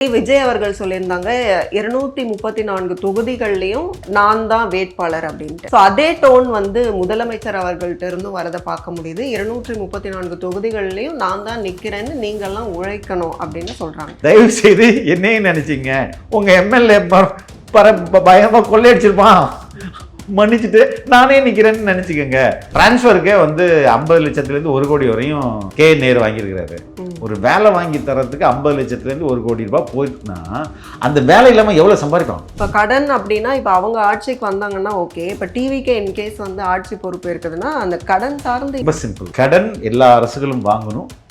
விஜய் அவர்கள் சொல்லியிருந்தாங்க 234 தொகுதிகள்லையும் நான் தான் வேட்பாளர் அப்படின்ட்டு. அதே டோன் வந்து முதலமைச்சர் அவர்கள்ட்ட இருந்தும் வரதை பார்க்க முடியுது. 234 தொகுதிகள்லையும் நான் தான் நிக்கிறேன்னு நீங்கெல்லாம் உழைக்கணும் அப்படின்னு சொல்றாங்க. தயவு செய்து என்னையும் நினைச்சீங்க உங்க எம்எல்ஏ பயமா கொள்ளையடிச்சிருப்பான் மன்னிச்சுட்டு நானே நிக்கிறேன்னு நினைச்சுக்கோங்க. டிரான்ஸ்ஃபருக்கே வந்து 50 லட்சத்துலேருந்து 1 கோடி வரையும் கே நேரு வாங்கியிருக்கிறாரு. ஒரு வேலை வாங்கி தரத்துக்கு 50 லட்சத்துலேருந்து 1 கோடி ரூபாய் போயிட்டுனா அந்த வேலை இல்லாமல் எவ்வளோ சம்பாதிக்கும்? இப்போ கடன் அப்படின்னா இப்போ அவங்க ஆட்சிக்கு வந்தாங்கன்னா ஓகே. இப்போ டிவிக்கே இன்கேஸ் வந்து ஆட்சி பொறுப்பு இருக்குதுன்னா அந்த கடன் சார்ந்து ரொம்ப சிம்பிள். கடன் எல்லா அரசுகளும்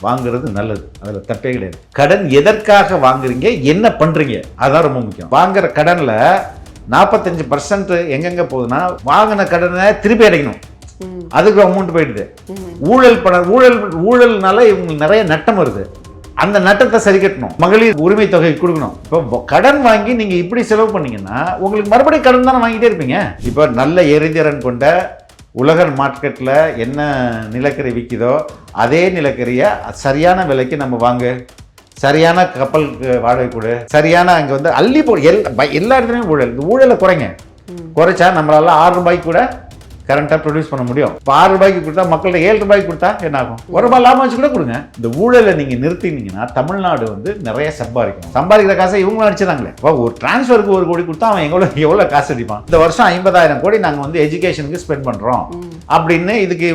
வாங்குறது நல்லது, அதில் தப்பே கிடையாது. கடன் எதற்காக வாங்குறீங்க, என்ன பண்றீங்க, அதான் ரொம்ப முக்கியம். வாங்குற கடன்ல 45% எங்கெங்க போகுதுன்னா வாங்கின கடனை திருப்பி அடைக்கணும், அதுக்கு அமௌண்ட் போயிடுது. ஊழல்னால இவங்களுக்கு நிறைய நட்டம் வருது, அந்த நட்டத்தை சரி கட்டணும். மகளிர் உரிமை தொகை கொடுக்கணும். இப்போ கடன் வாங்கி நீங்க இப்படி செலவு பண்ணீங்கன்னா உங்களுக்கு மறுபடியும் கடன் தானே வாங்கிட்டே இருப்பீங்க. இப்போ நல்ல எரிதிறன் கொண்ட உலக மார்க்கெட்டில் என்ன நிலக்கரி விற்கிதோ அதே நிலக்கரியை சரியான விலைக்கு நம்ம வாங்க, சரியான கப்பல் வாடகை கொடு, சரியான அங்கே வந்து அள்ளி போ. எல்லா இடத்துலையும் ஊழல். இந்த ஊழலை குறைச்சா நம்மளால 6 ரூபாய்க்கு கூட கரண்ட்டாக ப்ரொடியூஸ் பண்ண முடியும். இப்போ 6 ரூபாய்க்கு கொடுத்தா மக்கள்கிட்ட 7 ரூபாய்க்கு கொடுத்தா என்ன ஆகும்? 1 ரூபாய் லாபம் வச்சு கூட கொடுங்க. இந்த ஊழலை நீங்கள் நிறுத்தினீங்கன்னா தமிழ்நாடு வந்து நிறைய சம்பாதிக்கும். சம்பாதிக்கிற காசை இவங்களும் அடிச்சிடாங்களே. இப்போ ஒரு டிரான்ஸ்ஃபருக்கு 1 கோடி கொடுத்தா அவன் எவ்வளோ காசு அடிப்பான்? இந்த வருஷம் 50,000 கோடி நாங்கள் வந்து எஜுகேஷனுக்கு ஸ்பெண்ட் பண்ணுறோம் அப்படின்னு இதுக்கு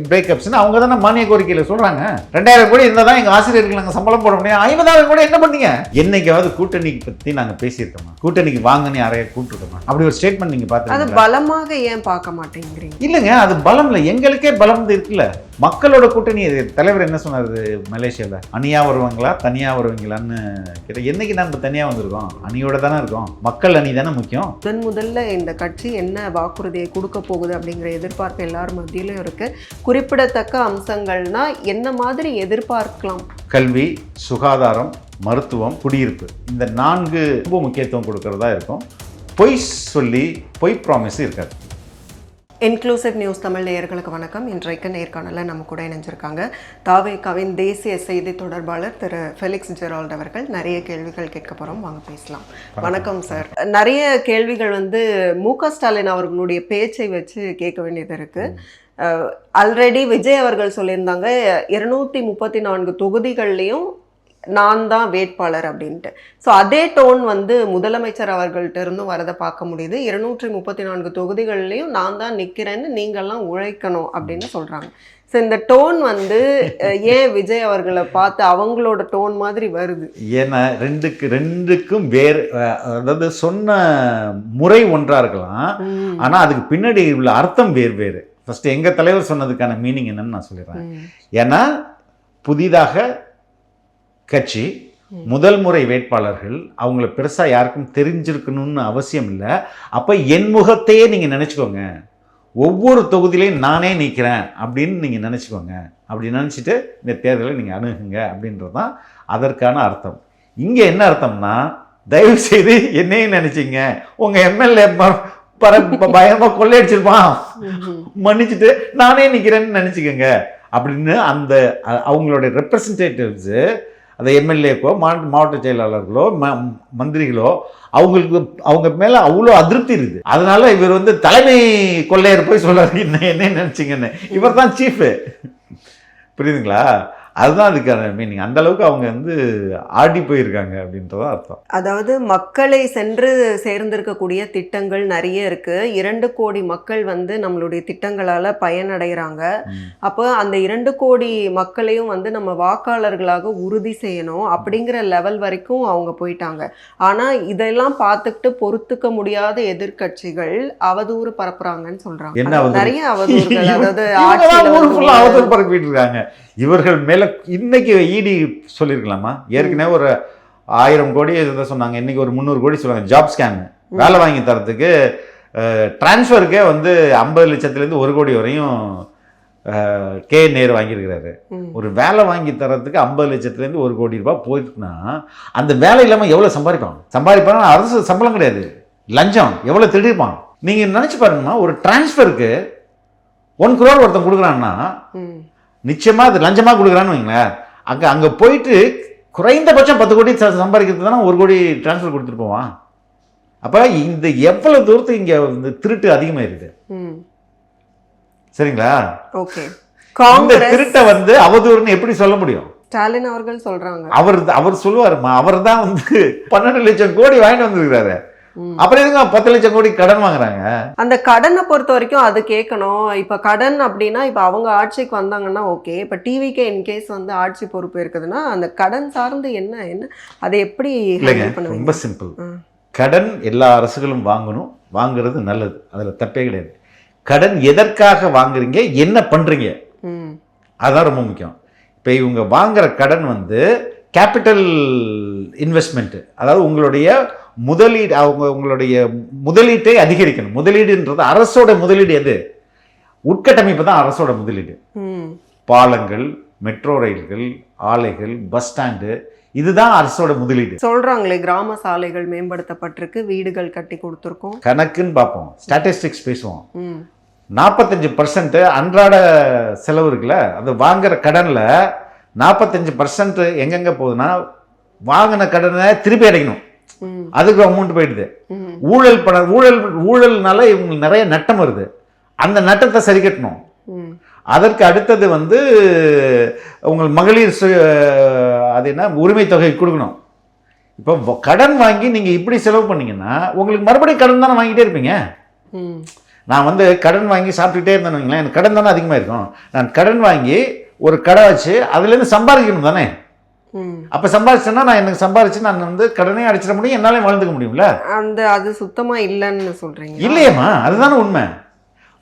பிரேக்கப்ஸ்ன்னு அவங்க தானே மானிய கோரிக்கையில் சொல்கிறாங்க. 2000 கோடி இருந்தால் தான் எங்கள் ஆசிரியருக்கு நாங்கள் சம்பளம் போட முடியும். 50,000 கோடி என்ன பண்ணீங்க? என்னைக்காவது கூட்டணிக்கு பற்றி நாங்கள் பேசியிருக்கோமா? கூட்டணிக்கு வாங்கன்னு யாரையா கூப்பிட்டுருக்கோமா? அப்படி ஒரு ஸ்டேட்மெண்ட் நீங்கள் பார்த்து அது பலமாக ஏன் பார்க்க மாட்டேங்கிறீங்க? இல்லைங்க, அது பலம் இல்லை, எங்களுக்கே பலம் இருக்குல்ல. மக்களோட கூட்டணி. தலைவர் என்ன சொன்னாரு மலேசியாவில்? அணியா வருவாங்களா தனியா வருவீங்களான்னு கேட்ட. என்னைக்கு நம்ம தனியா வந்திருக்கோம்? அணியோட தானே இருக்கோம். மக்கள் அணி தானே முக்கியம். முதல்ல இந்த கட்சி என்ன வாக்குறுதியை கொடுக்க போகுது அப்படிங்கிற எதிர்பார்ப்பு எல்லாரும் மத்தியிலும் இருக்கு. குறிப்பிடத்தக்க அம்சங்கள்னா என்ன மாதிரி எதிர்பார்க்கலாம்? கல்வி, சுகாதாரம், மருத்துவம், குடியிருப்பு, இந்த 4 ரொம்ப முக்கியத்துவம் கொடுக்கறதா இருக்கும். பொய் சொல்லி பொய் ப்ராமிஸ் இருக்காது. இன்க்ளூசிவ் நியூஸ் தமிழ் நேயர்களுக்கு வணக்கம். இன்றைக்கு நேர்காணலில் நம்ம கூட இணைஞ்சிருக்காங்க தாவேகாவின் தேசிய செய்தி தொடர்பாளர் திரு ஃபெலிக்ஸ் ஜெரால்ட் அவர்கள். நிறைய கேள்விகள் கேட்க போகிறோம், வாங்க பேசலாம். வணக்கம் சார். நிறைய கேள்விகள் வந்து மு.க. ஸ்டாலின் அவர்களுடைய பேச்சை வச்சு கேட்க வேண்டியது இருக்குது. ஆல்ரெடி விஜய் அவர்கள் சொல்லியிருந்தாங்க 234 தொகுதிகள்லையும் நான் தான் வேட்பாளர் அப்படின்ட்டு. அதே டோன் வந்து முதலமைச்சர் அவர்கள்ட்ட இருந்தும் வரதை பார்க்க முடியுது. 234 தொகுதிகள்லையும் நான் தான் நிற்கிறேன்னு நீங்கள்லாம் உழைக்கணும் அப்படின்னு சொல்கிறாங்க. இந்த டோன் வந்து ஏன் விஜய் அவர்களை பார்த்து அவங்களோட டோன் மாதிரி வருது? ஏன்னா ரெண்டுக்கும் வேறு, அதாவது சொன்ன முறை ஒன்றா இருக்கலாம், ஆனால் அதுக்கு பின்னாடி உள்ள அர்த்தம் வேறு. ஃபர்ஸ்ட் எங்கள் தலைவர் சொன்னதுக்கான மீனிங் என்னன்னு நான் சொல்லிடுறேன். ஏன்னா புதிதாக கட்சி முதல் முறை வேட்பாளர்கள் அவங்கள பெருசாக யாருக்கும் தெரிஞ்சிருக்கணும்னு அவசியம் இல்லை. அப்போ என் முகத்தையே நீங்கள் நினச்சிக்கோங்க, ஒவ்வொரு தொகுதியிலையும் நானே நிற்கிறேன் அப்படின்னு நீங்கள் நினச்சிக்கோங்க. அப்படி நினச்சிட்டு இந்த தேர்தலை நீங்கள் அணுகுங்க அப்படின்றது தான் அதற்கான அர்த்தம். இங்கே என்ன அர்த்தம்னா, தயவு செய்து என்னையும் நினச்சிங்க உங்கள் எம்எல்ஏ பயமாக கொள்ளையடிச்சிருப்பான் மன்னிச்சுட்டு நானே நிற்கிறேன்னு நினச்சிக்கோங்க அப்படின்னு அந்த அவங்களுடைய ரெப்ரசன்டேட்டிவ்ஸு, அந்த எம்எல்ஏக்கோ மாவட்ட செயலாளர்களோ மந்திரிகளோ அவங்க மேலே அவ்வளோ அதிருப்தி இருக்குது. அதனால இவர் வந்து தலைமை கொள்ளையர் போய் சொல்றாரு என்ன நினைச்சிங்கன்னு. இவர் தான் சீஃபு, புரியுதுங்களா? அதுதான் அதுக்கான மீனிங். அந்த அளவுக்கு அவங்க வந்து ஆடி போயிருக்காங்க அப்படின்றதான் அர்த்தம். அதாவது மக்களை சென்று சேர்ந்திருக்கக்கூடிய திட்டங்கள் நிறைய இருக்கு. 2 கோடி மக்கள் வந்து நம்மளுடைய திட்டங்களால பயனடைகிறாங்க. அப்போ அந்த 2 கோடி மக்களையும் வந்து நம்ம வாக்காளர்களாக உறுதி செய்யணும் அப்படிங்கிற லெவல் வரைக்கும் அவங்க போயிட்டாங்க. ஆனா இதெல்லாம் பார்த்துக்கிட்டு பொறுத்துக்க முடியாத எதிர்கட்சிகள் அவதூறு பரப்புறாங்கன்னு சொல்றாங்க. நிறைய அவதூறுகள், அதாவது அவதூறு பரப்பிட்டு இருக்காங்க. இவர்கள் மேல இன்னைக்கு இடி சொல்லியிருக்கலாமா? ஏற்கனவே ஒரு 1000 கோடி சொன்னாங்க, இன்னைக்கு ஒரு 300 கோடி சொல்லுவாங்க. ஜாப் ஸ்கேன் வேலை வாங்கி தரத்துக்கு டிரான்ஸ்ஃபருக்கே வந்து 50 லட்சத்துலேருந்து 1 கோடி வரையும் கே நேரு வாங்கியிருக்கிறாரு. ஒரு வேலை வாங்கி தரத்துக்கு 50 லட்சத்துலேருந்து 1 கோடி ரூபாய் போயிட்டுனா அந்த வேலை இல்லாமல் எவ்வளோ சம்பாதிப்பாங்க? அரசு சம்பளம் கிடையாது, லஞ்சம் எவ்வளோ திருடிப்பான். நீங்கள் நினச்சி பாருங்கம்மா, ஒரு டிரான்ஸ்ஃபருக்கு 1 crore ஒருத்தன் கொடுக்குறான்னா நிச்சயமா அது லஞ்சமாக கொடுக்குறான்னு வைங்களேன். அங்கே போயிட்டு குறைந்தபட்சம் 10 கோடி சம்பாதிக்கிறது தானே 1 கோடி டிரான்ஸ்ஃபர் கொடுத்துட்டு போவான். அப்போ இந்த எவ்வளவு தூரத்துக்கு இங்கே வந்து திருட்டு அதிகமாயிருது. சரிங்களா? ஓகே. இந்த திருட்டை வந்து அவதூறுன்னு எப்படி சொல்ல முடியும்? ஸ்டாலின் அவர்கள் சொல்றாங்க. அவர் சொல்லுவாருமா, அவர் தான் வந்து 12 லட்சம் கோடி வாங்கிட்டு வந்துருக்காரு. அப்புறம் எதுங்க 10 லட்சம் கோடி கடன் வாங்குறாங்க? அந்த கடனை பொறுத்த வரைக்கும் அது கேட்கணும். இப்ப கடன் அப்படின்னா இப்ப அவங்க ஆட்சிக்கு வந்தாங்கன்னா ஓகே. இப்ப டிவிக்கே இன்கேஸ் வந்து ஆட்சி பொறுப்பு இருக்குதுன்னா அந்த கடன் சார்ந்து என்ன அதை எப்படி ரொம்ப சிம்பிள். கடன் எல்லா அரசுகளும் வாங்குறது நல்லது, அதுல தப்பே கிடையாது. கடன் எதற்காக வாங்குறீங்க, என்ன பண்றீங்க, அதுதான் ரொம்ப முக்கியம். இப்போ இவங்க வாங்குற கடன் வந்து கேபிட்டல் இன்வெஸ்ட்மெண்ட், அதாவது உங்களுடைய முதலீடு, உங்களுடைய முதலீட்டை அதிகரிக்கணும். முதலீடுன்றது அரசோட முதலீடு. எது? உட்கட்டமைப்பு தான் அரசோட முதலீடு. பாலங்கள், மெட்ரோ ரயில்கள், ஆலைகள், பஸ் ஸ்டாண்டு, இதுதான் அரசோட முதலீடு. சொல்றாங்களே கிராம சாலைகள் மேம்படுத்தப்பட்டிருக்கு, வீடுகள் கட்டி கொடுத்துருக்கோம். கணக்குன்னு பார்ப்போம், ஸ்டாட்டிஸ்டிக்ஸ் பேசுவோம். 45% அன்றாட செலவு இருக்குல்ல, அது வாங்குற கடன்ல 45% எங்கெங்க போகுதுன்னா வாங்கின கடனை திருப்பி அடைக்கணும், அதுக்கு அமௌண்ட் போயிடுது. ஊழல்னால இவங்களுக்கு நிறைய நட்டம் வருது, அந்த நட்டத்தை சரி கட்டணும். அதற்கு அடுத்தது வந்து உங்கள் மகளிர் அது என்ன உரிமை தொகை கொடுக்கணும். இப்போ கடன் வாங்கி நீங்க இப்படி செலவு பண்ணீங்கன்னா உங்களுக்கு மறுபடியும் கடன் தானே வாங்கிட்டே இருப்பீங்க. நான் வந்து கடன் வாங்கி சாப்பிட்டுட்டே இருந்தேன்னு எனக்கு கடன் தானே அதிகமாக இருக்கும். நான் கடன் வாங்கி ஒரு கடை வச்சு அதுலேருந்து சம்பாதிக்கணும் தானே. அப்போ சம்பாதிச்சேன்னா நான் எனக்கு சம்பாதிச்சு நான் வந்து கடனே அடிச்சிட முடியும், என்னாலே வாழ்ந்துக்க முடியும்ல. அது சுத்தமா இல்லைன்னு சொல்றீங்க? இல்லையம்மா, அதுதானே உண்மை.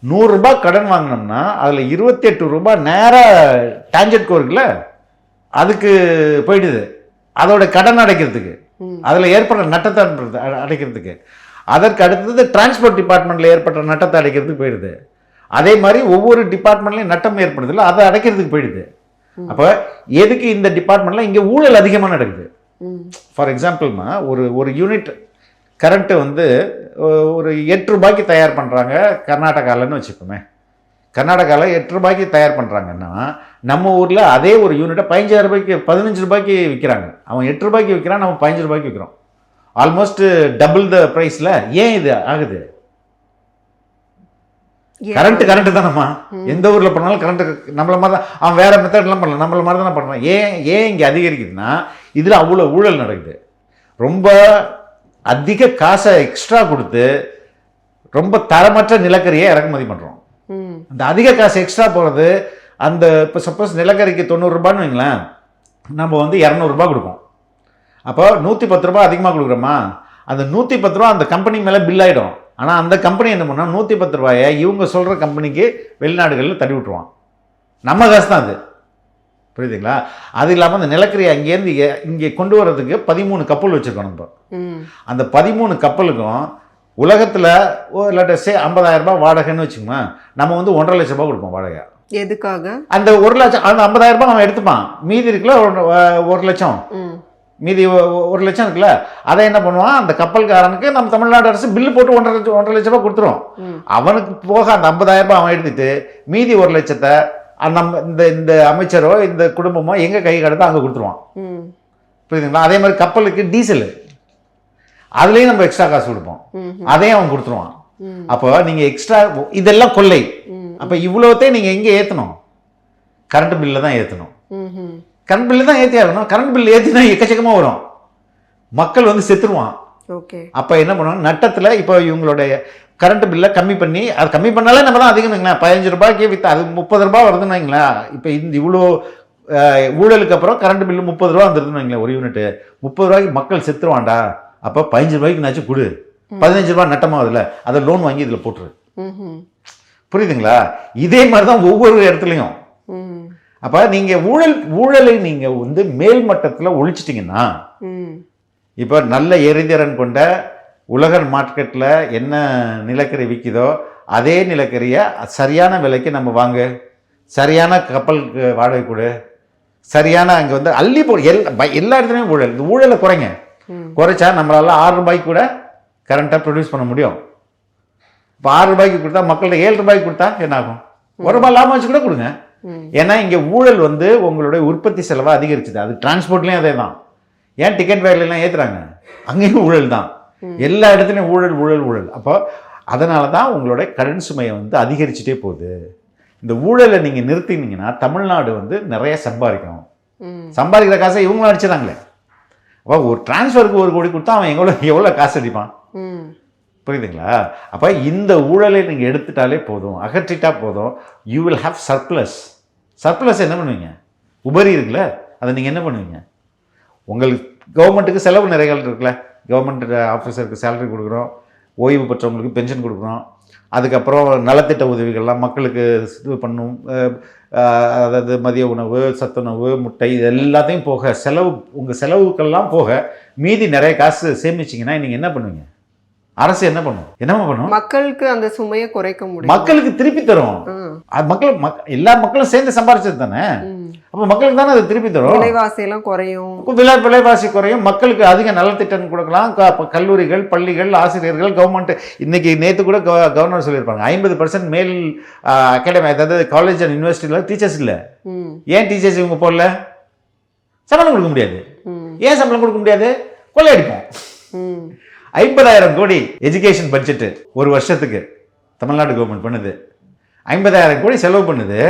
100 ரூபாய் கடன் வாங்கினோம்னா அதில் 28 ரூபாய் நேராக டான்ஜெட் கோருக்குல அதுக்கு போயிடுது, அதோட கடன் அடைக்கிறதுக்கு, அதில் ஏற்படுற நட்டத்தை அடைக்கிறதுக்கு. அதற்கு அடுத்தது டிரான்ஸ்போர்ட் டிபார்ட்மெண்ட்டில் ஏற்பட்ட நட்டத்தை அடைக்கிறதுக்கு போயிடுது. அதே மாதிரி ஒவ்வொரு டிபார்ட்மெண்ட்லையும் நட்டம் ஏற்படுது இல்லை, அதை அடைக்கிறதுக்கு போயிடுது. அப்போ எதுக்கு இந்த டிபார்ட்மெண்ட்டில் இங்கே ஊழல் அதிகமாக நடக்குது. ஃபார் எக்ஸாம்பிள்மா ஒரு யூனிட் கரண்ட்டு வந்து ஒரு 8 ரூபாய்க்கு தயார் பண்ணுறாங்க கர்நாடகாவில்னு வச்சுக்கோமே. கர்நாடகாவில் 8 ரூபாய்க்கு தயார் பண்ணுறாங்கன்னா நம்ம ஊரில் அதே ஒரு யூனிட்டை 15 ரூபாய்க்கு 15 ரூபாய்க்கு விற்கிறாங்க. அவன் 8 ரூபாய்க்கு விற்கிறான், நம்ம 15 ரூபாய்க்கு விற்கிறோம். ஆல்மோஸ்ட் டபுள் த ப்ரைஸில். ஏன் இது ஆகுது? கரண்ட் தானம்மா. எந்த ஊரில் பண்ணாலும் கரண்ட் நம்மள மாதிரி தான். அவன் வேற மெத்தட்லாம் பண்ணல, நம்மள மாதிரி தானே பண்ணுறான். ஏன் இங்கே அதிகரிக்குதுன்னா இதில் அவ்வளோ ஊழல் நடக்குது. ரொம்ப அதிக காசை எக்ஸ்ட்ரா கொடுத்து ரொம்ப தரமற்ற நிலக்கரியை இறக்குமதி பண்ணுறோம். அந்த அதிக காசு எக்ஸ்ட்ரா போகிறது, அந்த இப்போ சப்போஸ் நிலக்கரிக்கு 90 ரூபான்னு வைங்களேன், நம்ம வந்து 200 ரூபாய் கொடுப்போம். அப்போ 110 ரூபாய் அதிகமாக கொடுக்குறோமா, அந்த 110 ரூபா அந்த கம்பெனி மேலே பில் ஆகிடும். ஆனால் அந்த கம்பெனி என்ன பண்ணால் 110 ரூபாயை இவங்க சொல்கிற கம்பெனிக்கு வெளிநாடுகளில் தள்ளி விட்டுருவான். நம்ம காசு தான் அது, புரியுதுங்களா? அது இல்லாமல் அந்த நிலக்கரியை அங்கேருந்து இங்கே கொண்டு வர்றதுக்கு 13 கப்பல் வச்சுருக்கோம் நம்ம. அந்த 13 கப்பலுக்கும் உலகத்தில் லெட்டஸ்டே 50,000 ரூபாய் வாடகைன்னு வச்சுக்கோங்க. நம்ம வந்து 1.5 லட்சம் ரூபாய் கொடுப்போம் வாடகை. எதுக்காக? அந்த 1 லட்சம், அந்த 50,000 ரூபாய் அவன் எடுத்துப்பான், மீதி இருக்குல்ல 1 லட்சம், மீதி 1 லட்சம் இருக்குல்ல, அதை என்ன பண்ணுவான், அந்த கப்பல்காரனுக்கு நம்ம தமிழ்நாடு அரசு பில்லு போட்டு 1.5 லட்சம் ரூபாய் கொடுத்துரும். அவனுக்கு போக அந்த 50,000 ரூபாய் அவன் எடுத்துட்டு மீதி 1 லட்சத்தை நம்ம இந்த அமைச்சரோ இந்த குடும்பமோ எங்க கை கடத்தோ அங்கே கொடுத்துருவான். புரியுதுங்களா? அதே மாதிரி கப்பலுக்கு டீசல், அதுலேயும் நம்ம எக்ஸ்ட்ரா காசு கொடுப்போம், அதையும் அவன் கொடுத்துருவான். அப்போ நீங்க எக்ஸ்ட்ரா, இதெல்லாம் கொள்ளை. அப்போ இவ்வளோத்தையும் நீங்க எங்கே ஏற்றணும்? கரண்ட் பில்ல தான் ஏற்றணும். கரண்ட் பில்லு தான் ஏற்றி ஆகணும். கரண்ட் பில் ஏற்றினா எக்கச்சக்கமாக வரும், மக்கள் வந்து செத்துருவான். அப்போ என்ன பண்ணுவாங்க, நட்டத்தில் இப்போ இவங்களுடைய கரண்ட் பில்லை கம்மி பண்ணி, அது கம்மி பண்ணாலே நம்ம தான் அதிகம்ங்களா. 15 ரூபாய்க்கு விற்று அது 30 ரூபாய் வருதுன்னு வைங்களேன். இப்போ இந்த இவ்வளோ ஊழலுக்கு அப்புறம் கரண்ட் பில்லு 30 ரூபா வந்துருதுன்னு வைங்களேன் ஒரு யூனிட்டு. 30 ரூபாய்க்கு மக்கள் செத்துருவான்டா. அப்போ 15 ரூபாய்க்கு நாச்சும் கொடு, 15 ரூபாய் நட்டமாகுதுல்ல, அதை லோன் வாங்கி இதில் போட்டுரு. புரியுதுங்களா? இதே மாதிரி தான் ஒவ்வொரு இடத்துலையும். அப்போ நீங்கள் ஊழலை நீங்கள் வந்து மேல் மட்டத்தில் ஒழிச்சிட்டிங்கன்னா, இப்போ நல்ல எரிதிறன் கொண்ட உலக மார்க்கெட்டில் என்ன நிலக்கரி விற்கிதோ அதே நிலக்கரியை சரியான விலைக்கு நம்ம வாங்க, சரியான கப்பலுக்கு வாடகை கொடு, சரியான அங்கே வந்து அள்ளி போ. எல்லா இடத்துலையும் ஊழல். இந்த ஊழலை குறைச்சா நம்மளால 6 ரூபாய்க்கு கூட கரண்ட்டாக ப்ரொடியூஸ் பண்ண முடியும். இப்போ 6 ரூபாய்க்கு கொடுத்தா மக்கள்கிட்ட 7 ரூபாய்க்கு கொடுத்தா என்ன ஆகும்? 1 ரூபாய் லாபம் வச்சு கூட கொடுங்க. ஏன்னா இங்கே ஊழல் வந்து உங்களுடைய உற்பத்தி செலவை அதிகரிச்சுது. அது டிரான்ஸ்போர்ட்லேயும் அதே தான். ஏன் டிக்கெட் வேலையெல்லாம் ஏற்றுறாங்க? அங்கேயும் ஊழல் தான், எல்லா இடத்துலையும் ஊழல் ஊழல் ஊழல். அப்போ அதனால தான் உங்களோட கடன் சுமையை வந்து அதிகரிச்சுட்டே போகுது. இந்த ஊழலை நீங்கள் நிறுத்தினீங்கன்னா தமிழ்நாடு வந்து நிறைய சம்பாதிக்கும். சம்பாதிக்கிற காசை இவங்களும் அடிச்சிடறாங்களே. அப்போ ஒரு டிரான்ஸ்ஃபருக்கு 1 கோடி கொடுத்தா அவன் எவ்வளோ காசு அடிப்பான்? புரியுதுங்களா? அப்போ இந்த ஊழலை நீங்கள் எடுத்துட்டாலே போதும், அகற்றிட்டா போதும், you will have surplus. Surplus என்ன பண்ணுவீங்க? உபரி இருக்குல்ல, அதை நீங்கள் என்ன பண்ணுவீங்க? உங்களுக்கு கவர்மெண்ட்டுக்கு செலவு நிறைகள் இருக்குல்ல, கவர்மெண்ட் ஆஃபீஸருக்கு சேலரி கொடுக்குறோம், ஓய்வு பெற்றவங்களுக்கு பென்ஷன் கொடுக்குறோம், அதுக்கப்புறம் நலத்திட்ட உதவிகள்லாம் மக்களுக்கு இது பண்ணும், அதாவது மதிய உணவு, சத்துணவு, முட்டை, இது எல்லாத்தையும் போக செலவு, உங்கள் செலவுக்கெல்லாம் போக மீதி நிறைய காசு சேமிச்சிங்கன்னா நீங்கள் என்ன பண்ணுவீங்க? அரசு என்ன பண்ணும்? என்னமா பண்ணும்? மக்களுக்கு அந்த சுமையை குறைக்க முடியும், மக்களுக்கு திருப்பி தரும். எல்லா மக்களும் சேர்ந்து சம்பாரிச்சது தானே. அப்ப மக்களுக்கு தானே அது திருப்பி தரும். விலைவாசி எல்லாம் குறையும், விலைவாசி குறையும், மக்களுக்கு அதிக நலத்திட்டம் கொடுக்கலாம். கல்லூரிகள், பள்ளிகள், ஆசிரியர்கள், கவர்மெண்ட். இன்னைக்கு நேற்று கூட கவர்னர் சொல்லியிருப்பாங்க 50% மேல் அகாடமி, அதாவது காலேஜ் அண்ட் யூனிவர்சிட்டியில டீச்சர்ஸ் இல்லை. ஏன் டீச்சர்ஸ் இவங்க போடல? சம்பளம் கொடுக்க முடியாது. ஏன் சம்பளம் கொடுக்க முடியாது? கொள்ளையடிப்போம். 50,000 கோடி எஜுகேஷன் பட்ஜெட் ஒரு வருஷத்துக்கு தமிழ்நாடு கவர்மெண்ட் பண்ணுது. 50,000 கோடி செலவு பண்ணுது.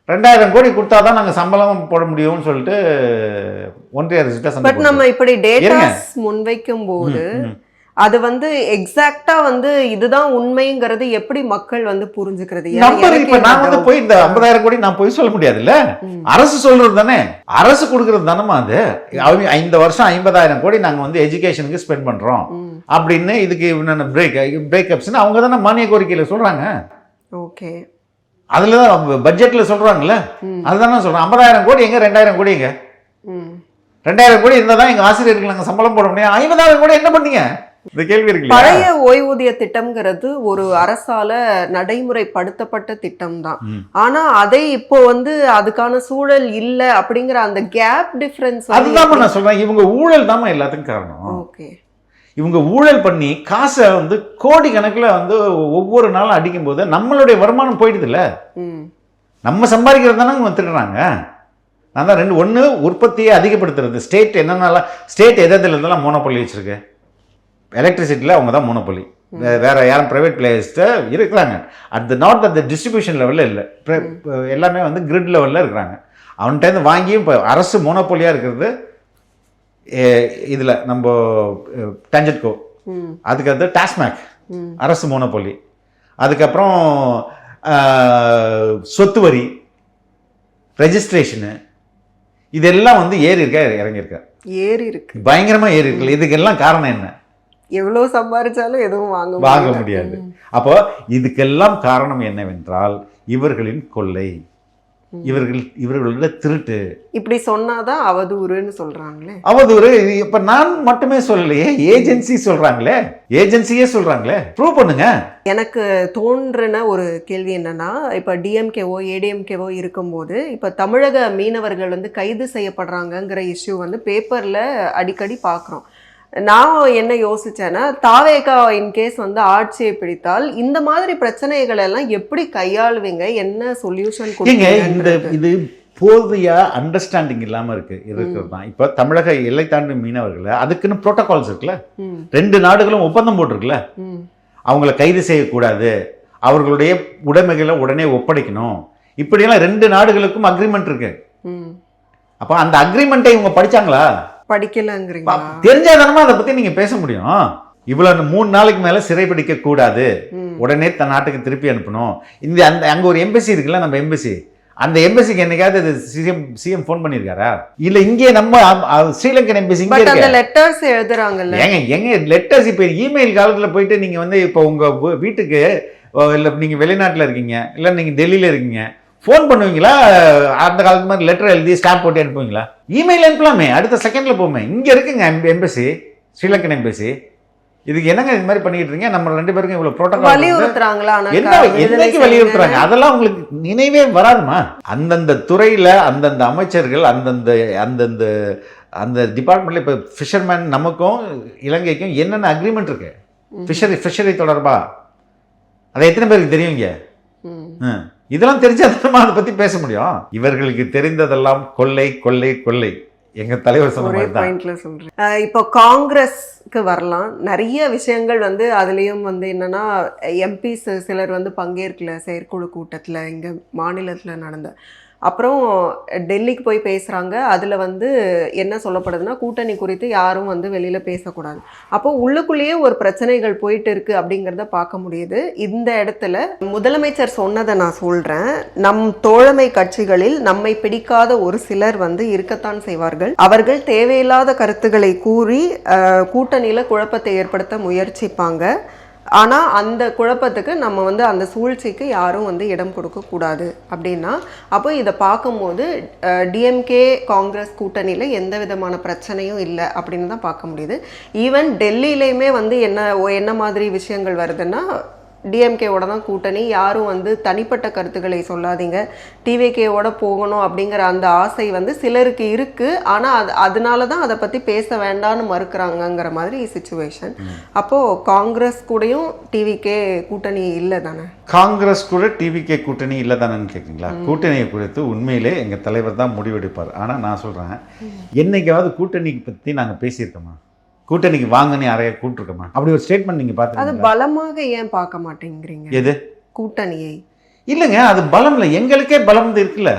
2,000 கோடி கொடுத்தாதான் நாங்கள் சம்பளம் போட முடியும்னு சொல்லிட்டு ஒன்றிய அரசு. பட் நம்ம இப்படி டேட்டாஸ் முன்வைக்கும் போது அது வந்து எக்ஸாக்டா வந்து இதுதான் உண்மைங்கிறது எப்படி மக்கள் வந்து புரிஞ்சுக்கிறது? இப்ப நான் வந்து போய் இந்த 50,000 கோடி நான் போய் சொல்ல முடியாதுல்ல, அரசு சொல்றது தானே, அரசு கொடுக்கறது தானேமா அது. இந்த வருஷம் 50,000 கோடி நாங்க வந்து எஜுகேஷனுக்கு ஸ்பெண்ட் பண்றோம் அப்படின்னு, இதுக்கு பிரேக்கப்ஸ் அவங்க தானே மானிய கோரிக்கையில சொல்றாங்க. ஓகே, அதுலதான் பட்ஜெட்ல சொல்றாங்கல்ல, அதுதானே சொல்றேன். 50,000 கோடி எங்க? 2,000 கோடி எங்க? 2,000 கோடி இருந்தா தான் எங்க ஆசிரியர்களுக்கு நாங்க சம்பளம் போட முடியும். 50,000 கோடி என்ன பண்ணீங்க? இந்த கேள்வி இருக்கு. பழைய ஓய்வூதிய திட்டம்ங்கிறது ஒரு அரசால நடைமுறைப்படுத்தப்பட்ட திட்டம் தான். ஆனா அதை இப்போ வந்து அதுக்கான சூழல் இல்ல அப்படிங்கிற அந்த கேப் டிஃபரன்ஸ், அதுதான் நான் சொல்றேன். இவங்க ஊழல் தான் எல்லாத்துக்கும் காரணம். ஓகே, இவங்க ஊழல் பண்ணி காசை வந்து கோடி கணக்குல வந்து ஒவ்வொரு நாளும் அடிக்கும் போது நம்மளுடைய வருமானம் போயிடுது இல்ல, நம்ம சம்பாதிக்கிறது தானே அவங்க திருடுறாங்க. நான் தான் ரெண்டு, ஒன்று உற்பத்தியை அதிகப்படுத்துறது. ஸ்டேட் என்னென்னலாம், ஸ்டேட் எதில் இருந்தெல்லாம் மோனோபொலி வச்சிருக்கு. எலக்ட்ரிசிட்டியில் அவங்க தான் மோனோபொலி, வேற யாரும் ப்ரைவேட் பிளேயர்ஸ்ட்டு இருக்கிறாங்க. நாட் அட் த டிஸ்ட்ரிபியூஷன் லெவலில் இல்லை, எல்லாமே வந்து கிரிட் லெவலில் இருக்கிறாங்க. அவன்கிட்ட வாங்கியும் இப்போ அரசு மோனோபொலியாக இருக்கிறது இதில் நம்ம டஞ்சட்கோ, அதுக்கடுத்து டாஸ்மேக் அரசு மோனோபொலி, அதுக்கப்புறம் சொத்து வரி, ரெஜிஸ்ட்ரேஷனு, இதெல்லாம் வந்து ஏறி இருக்கு, பயங்கரமா ஏறி இருக்கு. இதுக்கெல்லாம் காரணம் என்ன? எவ்வளவு சம்பாதிச்சாலும் எதுவும் வாங்க முடியாது. அப்போ இதுக்கெல்லாம் காரணம் என்னவென்றால் இவர்களின் கொள்ளை, இவர்களோட திருட்டு. இப்படி சொன்னாதான் அவதூறுன்னு சொல்றாங்களே. அவதூறு இப்ப நான் மட்டுமே சொல்லலையே, ஏஜென்சி சொல்றாங்களே, ஏஜென்சியே சொல்றாங்களே. ப்ரூவ் பண்ணுங்க. எனக்கு தோன்றின ஒரு கேள்வி என்னன்னா, இப்ப டிஎம்கேவோ ஏடிஎம்கேவோ இருக்கும்போது இப்ப தமிழக மீனவர்கள் வந்து கைது செய்யப்படுறாங்கங்கிற இஷ்யூ வந்து பேப்பர்ல அடிக்கடி பாக்குறோம். நான் என்ன யோசிச்சேன்னா, தாவேகா இன்கேஸ் வந்து ஆட்சியை பிடித்தால் இந்த மாதிரி பிரச்சனைகள் எல்லாம் எப்படி கையாளுவீங்க, என்ன சொல்யூஷன் கொடுங்க? இது போதிய அண்டர்ஸ்டாண்டிங் இல்லாம இருக்கிறது தான். இப்ப தமிழக எல்லை தாண்டி மீனவர்கள் அதுக்குன்னு புரோட்டோகால்ஸ் இருக்குல்ல, 2 நாடுகளும் ஒப்பந்தம் போட்டிருக்குல்ல, அவங்கள கைது செய்யக்கூடாது, அவர்களுடைய உடைமைகளை உடனே ஒப்படைக்கணும், இப்படியெல்லாம் 2 நாடுகளுக்கும் அக்ரிமெண்ட் இருக்கு. அப்ப அந்த அக்ரிமெண்ட்டை இவங்க படிச்சாங்களா? படிக்கலங்கிறீங்களா? தெரிஞ்சாதானமா அதை பத்தி நீங்க பேச முடியும். இவ்வளவு 3 நாளைக்கு மேல சிறைபிடிக்க கூடாது, உடனே தன் நாட்டுக்கு திருப்பி அனுப்பணும். அங்க ஒரு எம்பசி இருக்குல்ல, நம்ம எம்பசி, அந்த எம்பசிக்கு என்னைக்காவது சிஎம் போன் பண்ணிருக்காரா? இல்ல இங்கே நம்ம ஸ்ரீலங்கன் எம்பசி லெட்டர்ஸ் எழுதுறாங்கல்ல. எங்க லெட்டர்ஸ் இப்ப இமெயில் காலத்துல போயிட்டு நீங்க வந்து இப்ப உங்க வீட்டுக்கு, இல்ல நீங்க வெளிநாட்டுல இருக்கீங்க, இல்ல நீங்க டெல்லியில இருக்கீங்க, ஃபோன் பண்ணுவீங்களா? அந்த காலத்து மாதிரி லெட்டர் எழுதி ஸ்டாம்ப் போட்டு அனுப்புவீங்களா? இமெயில் அனுப்பலாமே, அடுத்த செகண்ட்ல போமே. இங்க இருக்குங்க எம்பசி, ஸ்ரீலங்கன் எம்பசி. இதுக்கு என்னங்க இது மாதிரி பண்ணிட்டு இருக்கீங்க? நம்ம 2 பேருக்கும் இவ்வளவு புரோட்டோகால் வலியுறுத்துறாங்களா? என்னைக்கு வலியுறுத்துறாங்க? அதெல்லாம் உங்களுக்கு நினைவே வராதுமா? அந்தந்த துறையில அந்தந்த அமைச்சர்கள் அந்த டிபார்ட்மெண்ட்ல இப்ப ஃபிஷர்மேன், நமக்கும் இலங்கைக்கும் என்னென்ன அக்ரிமெண்ட் இருக்கு ஃபிஷரி தொடர்பா, அதை எத்தனை பேருக்கு தெரியுங்க? இதெல்லாம் தெரிஞ்சாதான் அதை பத்தி பேச முடியும். இவர்களுக்கு தெரிந்ததெல்லாம் கொள்ளை கொள்ளை கொள்ளை. எங்கள் தலைவர் சொன்ன ஒரே மாதிரி தான். பாயிண்ட்ல சொல்றேன். இப்போ காங்கிரஸ்க்கு வரலாம். நிறைய விஷயங்கள் வந்து அதுலேயும் வந்து என்னன்னா எம்பிஸ் சிலர் வந்து பங்கேற்கல செயற்குழு கூட்டத்தில் இங்கே மாநிலத்தில் நடந்த. அப்புறம் டெல்லிக்கு போய் பேசுகிறாங்க. அதில் வந்து என்ன சொல்லப்படுதுன்னா கூட்டணி குறித்து யாரும் வந்து வெளியில் பேசக்கூடாது. அப்போ உள்ளுக்குள்ளேயே ஒரு பிரச்சனைகள் போயிட்டு இருக்கு அப்படிங்கிறத பார்க்க முடியுது. இந்த இடத்துல முதலமைச்சர் சொன்னதை நான் சொல்கிறேன். நம் தோழமை கட்சிகளில் நம்மை பிடிக்காத ஒரு சிலர் வந்து இருக்கத்தான் செய்வார்கள். அவர்கள் தேவையில்லாத கருத்துக்களை கூறி கூட்டணியில் குழப்பத்தை ஏற்படுத்த முயற்சிப்பாங்க. ஆனால் அந்த குழப்பத்துக்கு நம்ம வந்து அந்த சூழ்ச்சிக்கு யாரும் வந்து இடம் கொடுக்கக்கூடாது அப்படின்னா, அப்போ இதை பார்க்கும்போது டிஎம்கே காங்கிரஸ் கூட்டணியில் எந்த விதமான பிரச்சனையும் இல்லை அப்படின்னு தான் பார்க்க முடியுது. ஈவன் டெல்லியிலையுமே வந்து என்ன மாதிரி விஷயங்கள் வருதுன்னா, டிஎம்கேவோட தான் கூட்டணி, யாரும் வந்து தனிப்பட்ட கருத்துக்களை சொல்லாதீங்க, டிவிகேவோட போகணும் அப்படிங்கிற அந்த ஆசை வந்து சிலருக்கு இருக்குது. ஆனால் அதனால தான் அதை பற்றி பேச வேண்டாம்னு மறுக்கிறாங்கங்கிற மாதிரி சுச்சுவேஷன். அப்போது காங்கிரஸ் கூடயும் டிவிகே கூட்டணி இல்லை தானே? காங்கிரஸ் கூட டிவிகே கூட்டணி இல்லை தானேன்னு கேட்குறீங்களா? கூட்டணியை குறித்து உண்மையிலே எங்கள் தலைவர் தான் முடிவெடுப்பார். ஆனால் நான் சொல்கிறேன், என்னைக்காவது கூட்டணிக்கு பற்றி நாங்கள் பேசியிருக்கோமா? கூட்டணிக்கு வாங்கன்னு யாரையா கூப்பிட்டுருக்கோமா? அப்படி ஒரு ஸ்டேட்மெண்ட் நீங்கள் பார்த்து அது பலமாக ஏன் பார்க்க மாட்டேங்கிறீங்க? எது கூட்டணியை? இல்லைங்க, அது பலம் இல்லை, எங்களுக்கே பலம் இருக்குல்ல.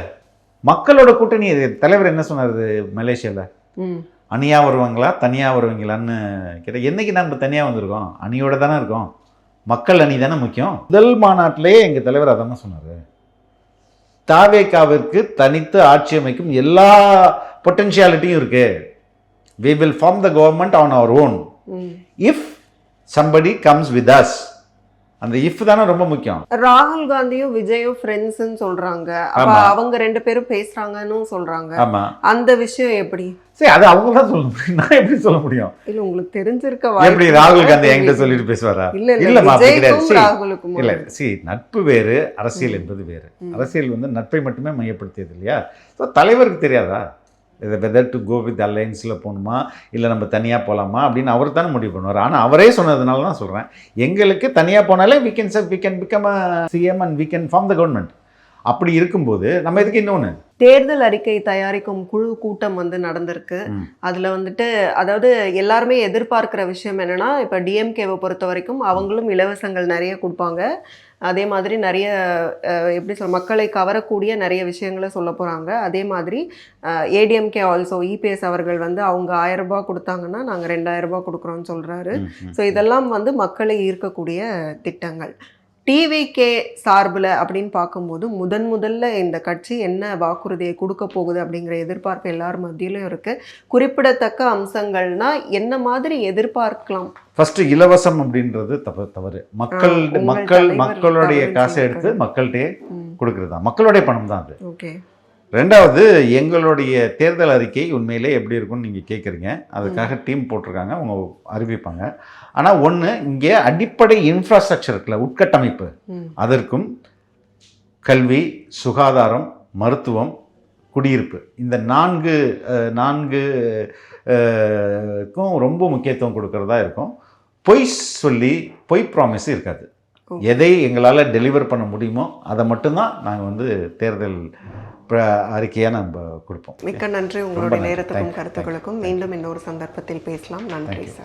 மக்களோட கூட்டணி. தலைவர் என்ன சொன்னார் மலேசியாவில்? அணியாக வருவாங்களா தனியாக வருவீங்களான்னு கேட்டால், என்னைக்கு நம்ம தனியாக வந்திருக்கோம்? அணியோட தானே இருக்கோம். மக்கள் அணி தானே முக்கியம். முதல் மாநாட்டிலே எங்கள் தலைவர் அதான் சொன்னார். தாவேகாவிற்கு தனித்து ஆட்சி அமைக்கும் எல்லா பொட்டென்ஷியாலிட்டியும் இருக்கு. We will form the government on our own if somebody comes with us. அந்த if தானே ரொம்ப முக்கியம். ராகுல் காந்தியும் விஜயும் ஃப்ரெண்ட்ஸ்னு சொல்றாங்க. அப்ப அவங்க ரெண்டு பேரும் பேசுறாங்கன்னு சொல்றாங்க. ஆமா, அந்த விஷயம் எப்படி? சரி, அது அவங்க தான் சொல்ல முடியும், நான் எப்படி சொல்ல முடியும்? இல்ல உங்களுக்கு தெரிஞ்சிருக்க எப்படி ராகுல் காந்தி என்கிட்ட சொல்லிட்டு பேசுவாரா? ராகுலுக்கும் இல்ல. சரி, நட்பு வேறு, அரசியல் என்பது வேறு. அரசியல் வந்து நட்பை மட்டுமே மையப்படுத்தியது இல்லையா? ஸோ தலைவருக்கு தெரியாதா இதை வெதர் டு கோ வித் அலையன்ஸில் போகணுமா இல்லை நம்ம தனியாக போகலாமா அப்படின்னு அவர் தானே முடிவு பண்ணுவார். ஆனால் அவரே சொன்னதுனால தான் சொல்கிறேன், எங்களுக்கு தனியாக போனாலே we can become a CM and we can form the government. அப்படி இருக்கும்போது நம்ம எதுக்கு இன்னொன்று தேர்தல் அறிக்கை தயாரிக்கும் குழு கூட்டம் வந்து நடந்திருக்கு. அதில் வந்துட்டு அதாவது எல்லாருமே எதிர்பார்க்குற விஷயம் என்னென்னா, இப்போ டிஎம்கேவை பொறுத்த வரைக்கும் அவங்களும் இலவசங்கள் நிறைய கொடுப்பாங்க. அதே மாதிரி நிறைய எப்படி மக்களை கவரக்கூடிய நிறைய விஷயங்களை சொல்ல போகிறாங்க. அதே மாதிரி ஏடிஎம்கே ஆல்சோ இபிஎஸ் அவர்கள் வந்து அவங்க 1000 ரூபாய் கொடுத்தாங்கன்னா நாங்கள் 2000 ரூபாய் கொடுக்குறோன்னு சொல்கிறாரு. ஸோ இதெல்லாம் வந்து மக்களை ஈர்க்கக்கூடிய திட்டங்கள். டிவிகே சார்பில் அப்படின்னு பார்க்கும்போது முதல்ல இந்த கட்சி என்ன வாக்குறுதியை கொடுக்க போகுது அப்படிங்கிற எதிர்பார்ப்பு எல்லார் மத்தியிலும் இருக்குது. குறிப்பிடத்தக்க அம்சங்கள்னா என்ன மாதிரி எதிர்பார்க்கலாம்? ஃபர்ஸ்ட் இலவசம் அப்படின்றது தவறு. மக்களுடைய காசை எடுத்து மக்கள்கிட்டே கொடுக்கறது தான், மக்களுடைய பணம் தான் அது. ஓகே. ரெண்டாவது, எங்களுடைய தேர்தல் அறிக்கை உண்மையிலே எப்படி இருக்கும்னு நீங்கள் கேட்குறீங்க. அதுக்காக டீம் போட்டிருக்காங்க, அவங்க அறிவிப்பாங்க. ஆனால் ஒன்று, இங்கே அடிப்படை இன்ஃப்ராஸ்ட்ரக்சர் இருக்குல்ல, உட்கட்டமைப்பு, அதற்கும் கல்வி, சுகாதாரம், மருத்துவம், குடியிருப்பு, இந்த நான்குக்கும் ரொம்ப முக்கியத்துவம் கொடுக்கறதா இருக்கும். பொய் ப்ராமிஸ் இருக்காது. எதை எங்களால் டெலிவர் பண்ண முடியுமோ அதை மட்டும்தான் நாங்கள் வந்து தேர்தல் அறிக்கையாக நம்ம கொடுப்போம். மிக்க நன்றி உங்களுடைய நேரத்துக்கும் கருத்துக்களுக்கும். மீண்டும் இன்னொரு சந்தர்ப்பத்தில் பேசலாம். நன்றி சார்.